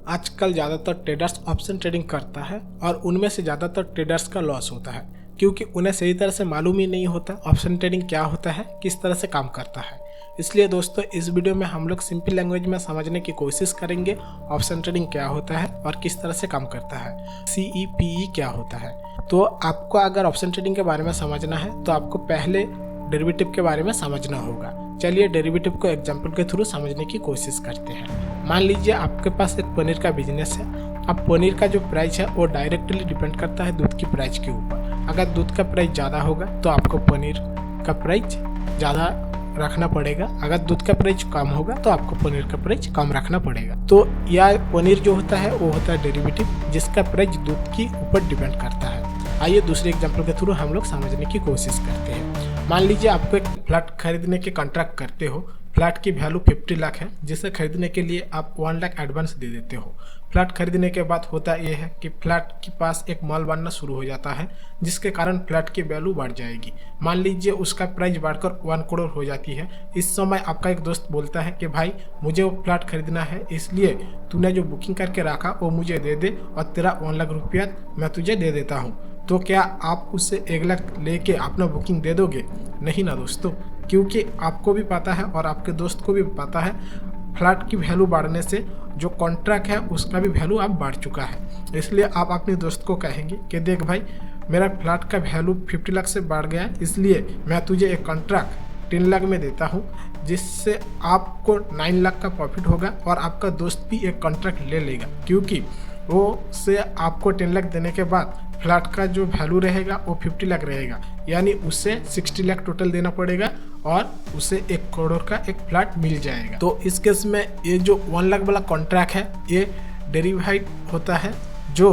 आजकल ज़्यादातर traders option trading करता है और उनमें से ज़्यादातर ट्रेडर्स का लॉस होता है क्योंकि उन्हें सही तरह से मालूम ही नहीं होता ऑप्शन ट्रेडिंग क्या होता है, किस तरह से काम करता है। इसलिए दोस्तों इस वीडियो में हम लोग सिंपल लैंग्वेज में समझने की कोशिश करेंगे ऑप्शन ट्रेडिंग क्या होता है और किस तरह से काम करता है, CEPE क्या होता है। तो आपको अगर ऑप्शन ट्रेडिंग के बारे में समझना है तो आपको पहले डेरिवेटिव के बारे में समझना होगा। चलिए डेरिवेटिव को एग्जाम्पल के थ्रू समझने की कोशिश करते हैं। मान लीजिए आपके पास एक पनीर का बिजनेस है। अब पनीर का जो प्राइस है वो डायरेक्टली डिपेंड करता है दूध की प्राइस के ऊपर। अगर दूध का प्राइस ज़्यादा होगा तो आपको पनीर का प्राइस ज़्यादा रखना पड़ेगा, अगर दूध का प्राइस कम होगा तो आपको पनीर का प्राइस कम रखना पड़ेगा। तो यह पनीर जो होता है वो होता है डेरिवेटिव जिसका प्राइस दूध के ऊपर डिपेंड करता है। आइए दूसरे एग्जाम्पल के थ्रू हम लोग समझने की कोशिश करते हैं। मान लीजिए आपको एक फ्लैट खरीदने के कॉन्ट्रैक्ट करते हो। फ्लैट की वैल्यू 50 लाख है जिसे खरीदने के लिए आप 1 लाख एडवांस दे देते हो। फ्लैट खरीदने के बाद होता यह है कि फ्लैट के पास एक मॉल बनना शुरू हो जाता है जिसके कारण फ्लैट की वैल्यू बढ़ जाएगी। मान लीजिए उसका प्राइस बढ़कर 1 करोड़ हो जाती है। इस समय आपका एक दोस्त बोलता है कि भाई मुझे वो फ्लैट खरीदना है, इसलिए तूने जो बुकिंग करके रखा वो मुझे दे दे और तेरा 1 लाख रुपया मैं तुझे दे देता हूँ। तो क्या आप उससे 1 लाख लेके अपना बुकिंग दे दोगे? नहीं ना दोस्तों, क्योंकि आपको भी पता है और आपके दोस्त को भी पता है फ्लैट की वैल्यू बढ़ने से जो कॉन्ट्रैक्ट है उसका भी वैल्यू अब बढ़ चुका है। इसलिए आप अपने दोस्त को कहेंगे कि देख भाई मेरा फ्लैट का वैल्यू 50 लाख से बढ़ गया है, इसलिए मैं तुझे एक कॉन्ट्रैक्ट 3 लाख में देता हूँ जिससे आपको 9 लाख का प्रॉफिट होगा और आपका दोस्त भी एक कॉन्ट्रैक्ट ले लेगा क्योंकि वो से आपको 10 लाख देने के बाद फ्लैट का जो वैल्यू रहेगा वो 50 लाख रहेगा, यानी उसे 60 लाख टोटल देना पड़ेगा और उसे 1 करोड़ का एक फ्लैट मिल जाएगा। तो इस केस में ये जो 1 लाख वाला कॉन्ट्रैक्ट है ये डेरिवेटिव होता है जो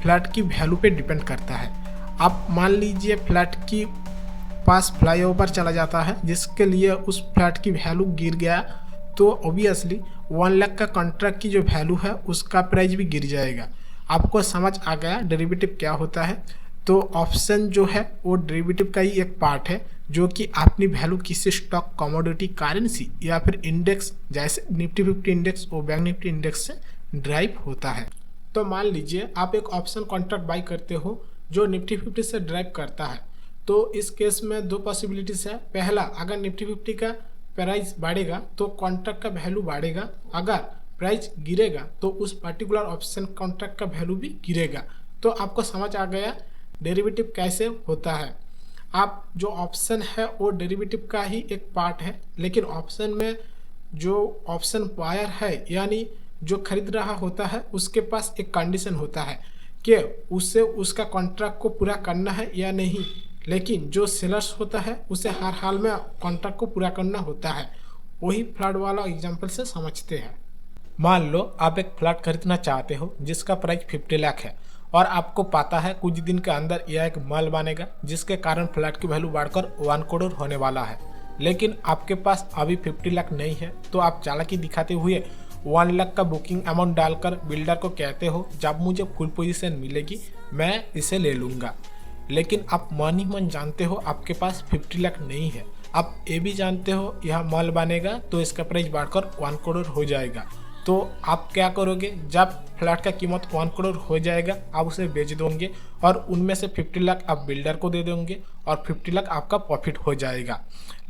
फ्लैट की वैल्यू पे डिपेंड करता है। आप मान लीजिए फ्लैट की पास फ्लाईओवर चला जाता है जिसके लिए उस फ्लैट की वैल्यू गिर गया तो ऑब्वियसली 1 लाख का कॉन्ट्रैक्ट की जो वैल्यू है उसका प्राइस भी गिर जाएगा। आपको समझ आ गया डेरिवेटिव क्या होता है। तो ऑप्शन जो है वो डेरिवेटिव का ही एक पार्ट है जो कि अपनी वैल्यू किसी स्टॉक, कमोडिटी, करेंसी या फिर इंडेक्स जैसे निफ्टी 50 इंडेक्स और बैंक निफ्टी इंडेक्स से ड्राइव होता है। तो मान लीजिए आप एक ऑप्शन कॉन्ट्रैक्ट बाई करते हो जो निफ्टी 50 से ड्राइव करता है। तो इस केस में 2 पॉसिबिलिटीज है। पहला, अगर निफ्टी 50 का प्राइस बढ़ेगा तो कॉन्ट्रैक्ट का वैल्यू बढ़ेगा, अगर प्राइस गिरेगा तो उस पर्टिकुलर ऑप्शन कॉन्ट्रैक्ट का वैल्यू भी गिरेगा। तो आपको समझ आ गया डेरिवेटिव कैसे होता है। आप जो ऑप्शन है वो डेरिवेटिव का ही एक पार्ट है, लेकिन ऑप्शन में जो ऑप्शन बायर है यानी जो खरीद रहा होता है उसके पास एक कंडीशन होता है कि उससे उसका कॉन्ट्रैक्ट को पूरा करना है या नहीं, लेकिन जो सेलर्स होता है उसे हर हाल में कॉन्ट्रैक्ट को पूरा करना होता है। वही फ्लैट वाला एग्जाम्पल से समझते हैं। मान लो आप एक फ्लैट खरीदना चाहते हो जिसका प्राइस 50 लाख है और आपको पता है कुछ दिन के अंदर यह एक मॉल बनेगा जिसके कारण फ्लैट की वैल्यू बढ़कर 1 करोड़ होने वाला है, लेकिन आपके पास अभी 50 लाख नहीं है। तो आप चालाकी दिखाते हुए 1 लाख का बुकिंग अमाउंट डालकर बिल्डर को कहते हो जब मुझे फुल पोजीशन मिलेगी मैं इसे ले लूँगा। लेकिन आप मन ही मन जानते हो आपके पास 50 लाख नहीं है। आप ये भी जानते हो यह मॉल बनेगा तो इसका प्राइस बढ़कर 1 करोड़ हो जाएगा। तो आप क्या करोगे, जब फ्लैट का कीमत 1 करोड़ हो जाएगा आप उसे बेच दोगे और उनमें से 50 लाख आप बिल्डर को दे दोगे और 50 लाख आपका प्रॉफिट हो जाएगा।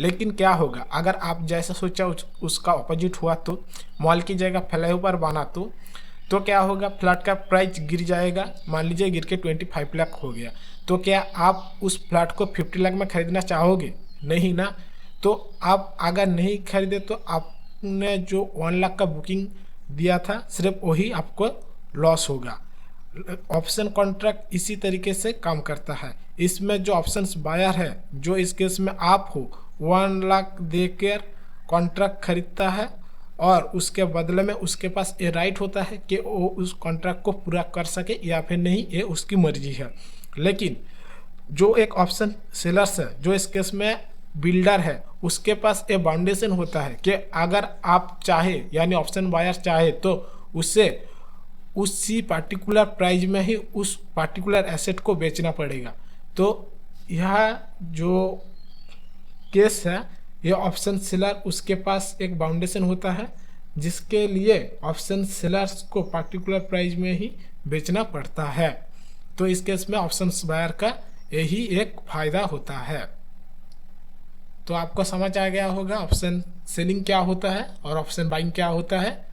लेकिन क्या होगा अगर आप जैसा सोचा उसका अपोजिट हुआ, तो मॉल की जगह फ्लाईओवर बना तो क्या होगा, फ्लैट का प्राइस गिर जाएगा। मान लीजिए गिर के 25 लाख हो गया, तो क्या आप उस फ्लैट को 50 लाख में खरीदना चाहोगे? नहीं ना। तो आप अगर नहीं खरीदे तो आपने जो 1 लाख का बुकिंग दिया था सिर्फ वही आपको लॉस होगा। ऑप्शन कॉन्ट्रैक्ट इसी तरीके से काम करता है। इसमें जो ऑप्शंस बायर है, जो इस केस में आप हो, 1 लाख देकर कॉन्ट्रैक्ट खरीदता है और उसके बदले में उसके पास ये राइट होता है कि वो उस कॉन्ट्रैक्ट को पूरा कर सके या फिर नहीं, ये उसकी मर्जी है। लेकिन जो एक ऑप्शन सेलर्स है, जो इस केस में बिल्डर है, उसके पास एक बाउंडेशन होता है कि अगर आप चाहे यानी ऑप्शन बायर चाहे तो उसे उसी पार्टिकुलर प्राइस में ही उस पार्टिकुलर एसेट को बेचना पड़ेगा। तो यह जो केस है ये ऑप्शन सेलर उसके पास एक बाउंडेशन होता है जिसके लिए ऑप्शन सेलर्स को पार्टिकुलर प्राइस में ही बेचना पड़ता है। तो इस केस में ऑप्शन बायर का यही एक फायदा होता है। तो आपको समझ आ गया होगा ऑप्शन सेलिंग क्या होता है और ऑप्शन बाइंग क्या होता है।